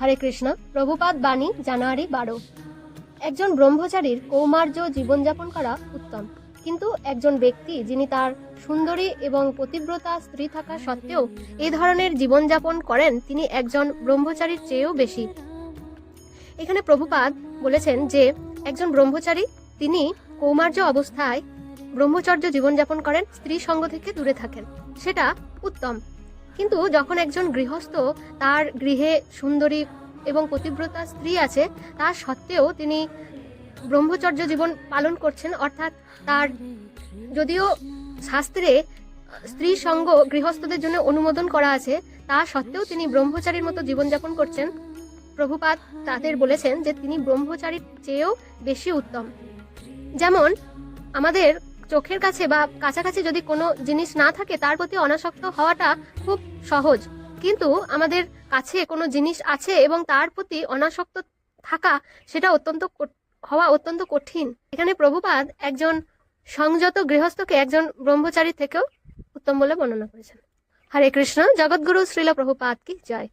হরে কৃষ্ণ। প্রভুপাদ বাণী, জানুয়ারি 12। একজন ব্রহ্মচারীর কৌমার্য জীবনযাপন করা উত্তম, কিন্তু একজন ব্যক্তি যিনি তার সুন্দরী এবং পতিব্রতা স্ত্রী থাকা সত্ত্বেও এই ধরনের জীবনযাপন করেন, তিনি একজন ব্রহ্মচারীর চেয়েও বেশি। এখানে প্রভুপাদ বলেছেন যে একজন ব্রহ্মচারী তিনি কৌমার্য অবস্থায় ব্রহ্মচর্য জীবনযাপন করেন, স্ত্রী সঙ্গ থেকে দূরে থাকেন, সেটা উত্তম। কিন্তু যখন একজন গৃহস্থ তার গৃহে সুন্দরী এবং পতিব্রতা স্ত্রী আছে, তা সত্ত্বেও তিনি ব্রহ্মচর্য জীবন পালন করছেন, অর্থাৎ তার যদিও শাস্ত্রে স্ত্রী সঙ্গ গৃহস্থদের জন্য অনুমোদন করা আছে, তা সত্ত্বেও তিনি ব্রহ্মচারীর মতো জীবনযাপন করছেন, প্রভুপাদ তাদের বলেছেন যে তিনি ব্রহ্মচারীর চেয়েও বেশি উত্তম। যেমন আমাদের চোখের কাছে বা কাছাকাছি যদি কোনো জিনিস না থাকে, তার প্রতি অনাসক্ত হওয়াটা খুব সহজ, কিন্তু আমাদের কাছে কোনো জিনিস আছে এবং তার প্রতি অনাসক্ত থাকা, সেটা হওয়া অত্যন্ত কঠিন। এখানে প্রভুপাদ একজন সংযত গৃহস্থকে একজন ব্রহ্মচারী থেকেও উত্তম বলে বর্ণনা করেছেন। হরে কৃষ্ণ। জগৎগুরু শ্রীল প্রভুপাদ কি জয়।